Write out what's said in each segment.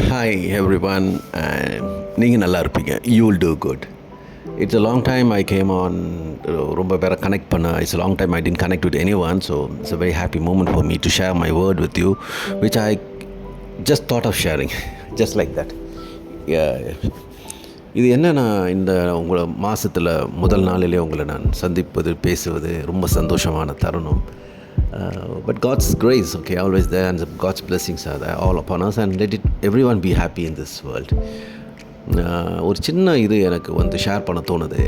Hi every one. நீங்கள் நல்லா இருப்பீங்க. You will do good. It's a long time I came on. ரொம்ப பேரை கனெக்ட் பண்ண. It's a long time I tend connect with anyone. So it's a very happy moment for me to share my word with you which I just thought of sharing just like that. இது என்னென்னா, இந்த உங்களை மாதத்தில் முதல் நாளிலே உங்களை நான் சந்திப்பது, பேசுவது ரொம்ப சந்தோஷமான தருணம். But God's grace, okay, always there, and God's blessings are there all upon us, and let it everyone be happy in this world. ஒரு சின்ன இது எனக்கு ஷேர் பண்ண தோணுது.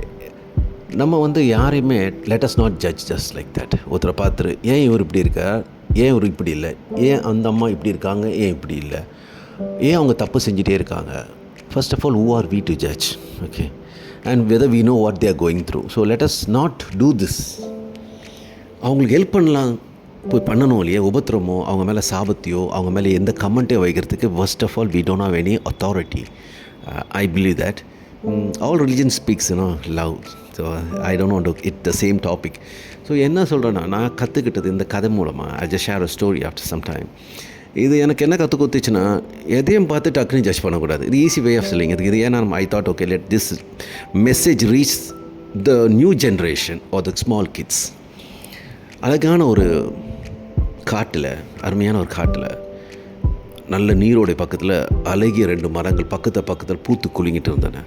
நம்ம யாரையுமே let us not judge just like that. ஒருத்தரை பார்த்துட்டு ஏன் இவர் இப்படி இருக்கார், ஏன் இவர் இப்படி இல்லை, ஏன் அந்த அம்மா இப்படி இருக்காங்க, ஏன் இப்படி இல்லை, ஏன் அவங்க தப்பு செஞ்சுட்டே இருக்காங்க. First of all, who are we to judge, okay, and whether we know what they are going through. So let us not do this. அவங்களுக்கு ஹெல்ப் பண்ணலாம், போய் பண்ணணும் இல்லையா. உபத்திரமோ, அவங்க மேலே சாபத்தையோ, அவங்க மேலே எந்த கமெண்ட்டே வைக்கிறதுக்கு first of all we don't have any authority. I believe that all religion speaks love. So I don't want to it the same topic. ஸோ என்ன சொல்கிறேன்னா, நான் கற்றுக்கிட்டது இந்த கதை மூலமாக I just share a story after some time. இது எனக்கு என்ன கற்றுக் கொடுத்துச்சுன்னா, எதையும் பார்த்து டக்குன்னு ஜட்ஜ் பண்ணக்கூடாது. இது ஈஸி வே ஆஃப் செல்லிங். இது ஏன்னா I thought okay, let this message reach the new generation or the small kids. அழகான ஒரு காட்டில், அருமையான ஒரு காட்டில், நல்ல நீரோடைய பக்கத்தில் அழகிய 2 மரங்கள் பக்கத்தில் பூத்து குலுங்கிட்டு இருந்தன.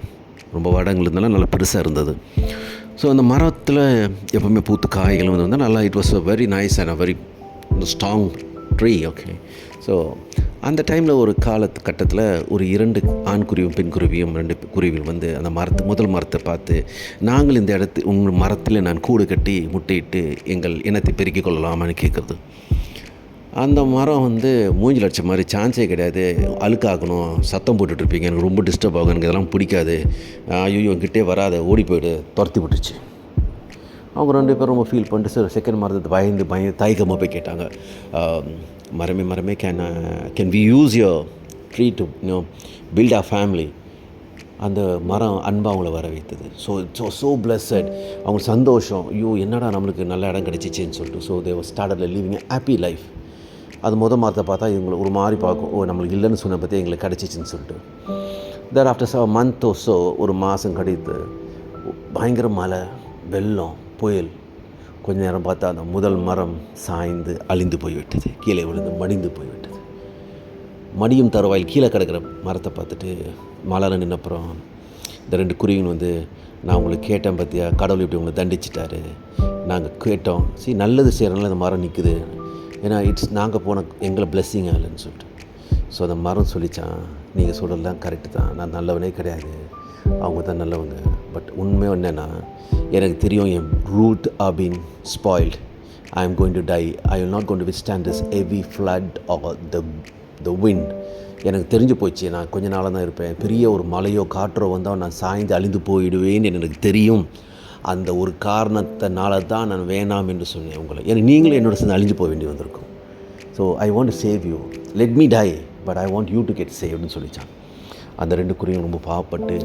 ரொம்ப வடங்கள் இருந்தாலும் நல்லா பெருசாக இருந்தது. ஸோ அந்த மரத்தில் எப்போவுமே பூத்து காய்கள் வந்து நல்லா, it was a very nice and a very strong tree. Okay. So அந்த டைமில் ஒரு கட்டத்தில் ஒரு 2 ஆண் குருவியும் பெண் குருவியும் 2 குருவிகள் அந்த முதல் மரத்தை பார்த்து, நாங்கள் இந்த உங்கள் மரத்தில் நான் கூடு கட்டி முட்டையிட்டு எங்கள் இனத்தை பெருக்கிக் கொள்ளலாமான்னு கேட்குறது. அந்த மரம் மூஞ்சில் அடிச்ச மாதிரி, சான்ஸே கிடையாது, அழுக்காகணும், சத்தம் போட்டுட்ருப்பீங்க, எனக்கு ரொம்ப டிஸ்டர்ப் ஆகும், எனக்கு இதெல்லாம் பிடிக்காது, ஐயோ கிட்டே வராத, ஓடி போய்டு, துரத்தி விட்டுச்சு. அவங்க 2 பேரும் ரொம்ப ஃபீல் பண்ணிட்டு சார் செகண்ட் மரத்தை பயந்து தயக்கமாக போய் கேட்டாங்க, மரமே can we use your tree to build a family. அந்த மரம் அன்பாக அவங்கள வர வைத்தது. So blessed. அவங்க சந்தோஷம், ஐயோ என்னடா நம்மளுக்கு நல்ல இடம் கிடச்சிச்சின்னு சொல்லிட்டு. So they started living a happy life. அது மரத்தை பார்த்தா இவங்களை ஒரு மாதிரி பார்க்கும், ஓ நம்மளுக்கு இல்லைன்னு சொன்ன பற்றி எங்களுக்கு கிடச்சிச்சின்னு சொல்லிட்டு. தேர் ஆஃப்டர் மந்த் ஸோ ஒரு மாதம் கழித்து பயங்கர மழை, வெள்ளம், புயல். கொஞ்ச நேரம் பார்த்தா அந்த முதல் மரம் சாய்ந்து அழிந்து போய்விட்டது, கீழே விழுந்து மடிந்து போய்விட்டது. மடியும் தருவாயில் கீழே கிடக்கிற மரத்தை பார்த்துட்டு மலர நின்னப்புறம் இந்த 2 குருவிகள் நான் உங்களுக்கு கேட்டேன் பார்த்தியா, கடவுள் இப்படி உங்களை தண்டிச்சிட்டாரு, நாங்கள் கேட்டோம், நல்லது செய்கிறனால அந்த மரம் நிற்குது, ஏன்னா நாங்கள் போன எங்களை பிளெஸ்ஸிங் ஆகலைன்னு சொல்லிட்டு. ஸோ அந்த மரம் சொல்லித்தான், நீங்கள் சொல்கிறதுலாம் கரெக்டு தான், நான் நல்லவனே கிடையாது, அவங்க தான் நல்லவங்க. பட் உண்மை என்னென்னா, எனக்கு தெரியும் என் root are been spoiled, I am going to die, I will not going to withstand this heavy flood or the wind. எனக்கு தெரிஞ்சு போச்சு, நான் கொஞ்ச நாளாக தான் இருப்பேன், பெரிய ஒரு மழையோ காற்றோ வந்தால் நான் சாய்ந்து அழிந்து போயிடுவேன்னு எனக்கு தெரியும். அந்த ஒரு காரணத்தினால தான் நான் வேணாம் என்று சொன்னேன் உங்களை, ஏன்னா நீங்களும் என்னோட சேர்ந்து அழிஞ்சு போக வேண்டி வந்திருக்கும். So I want to save you, let me die, but I want you to get சேவ்னு சொல்லிச்சான். அந்த 2 குருவியும் ரொம்ப பாவப்பட்டு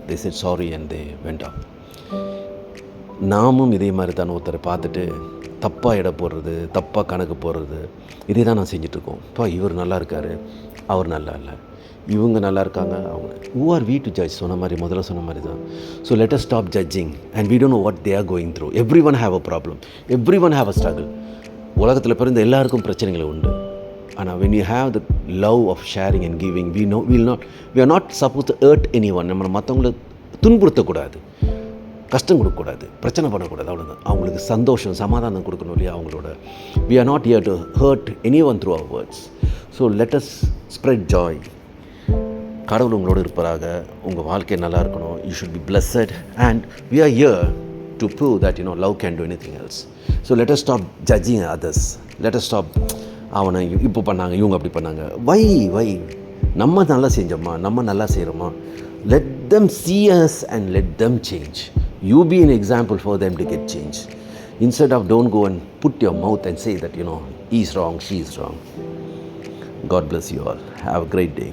they said sorry and they went off. நாமும் இதே மாதிரி தான் ஒருத்தரை பார்த்துட்டு தப்பாக எடை போடுறது, தப்பாக கணக்கு போடுறது, இதே தான் நான் செஞ்சிட்ருக்கோம். இவர் நல்லா இருக்கார், அவர் நல்லா இல்லை, இவங்க நல்லா இருக்காங்க, அவங்க who are we to judge? முதல்ல சொன்ன மாதிரி தான். So let us stop judging and we don't know what they are going through. Everyone have a problem, everyone have a struggle. உலகத்தில் பிறந்த எல்லாருக்கும் பிரச்சனைகள் உண்டு. ஆனால் when you have the love of sharing and giving, we are not supposed to hurt anyone. நம்ம மற்றவங்களை துன்புறுத்தக்கூடாது, கஷ்டம் கொடுக்கக்கூடாது, பிரச்சனை பண்ணக்கூடாது, அவ்வளோதான். அவங்களுக்கு சந்தோஷம், சமாதானம் கொடுக்கணும் இல்லையா அவங்களோட. we are not here to hurt anyone through our words. So let us spread joy. கடவுள் உங்களோடு இருப்பதாக, உங்கள் வாழ்க்கை நல்லா இருக்கணும், you should be blessed and we are here to prove that love can do anything else. So let us stop judging others. Let us stop, அவனை இப்போ பண்ணாங்க, இவங்க அப்படி பண்ணாங்க. வை நம்ம நல்லா செஞ்சோமா, நம்ம நல்லா செய்கிறோமா? Let them see us and let them change. You be an example for them to get change. Instead of don't go and put your mouth and say that he is wrong, she is wrong. God bless you all. Have a great day.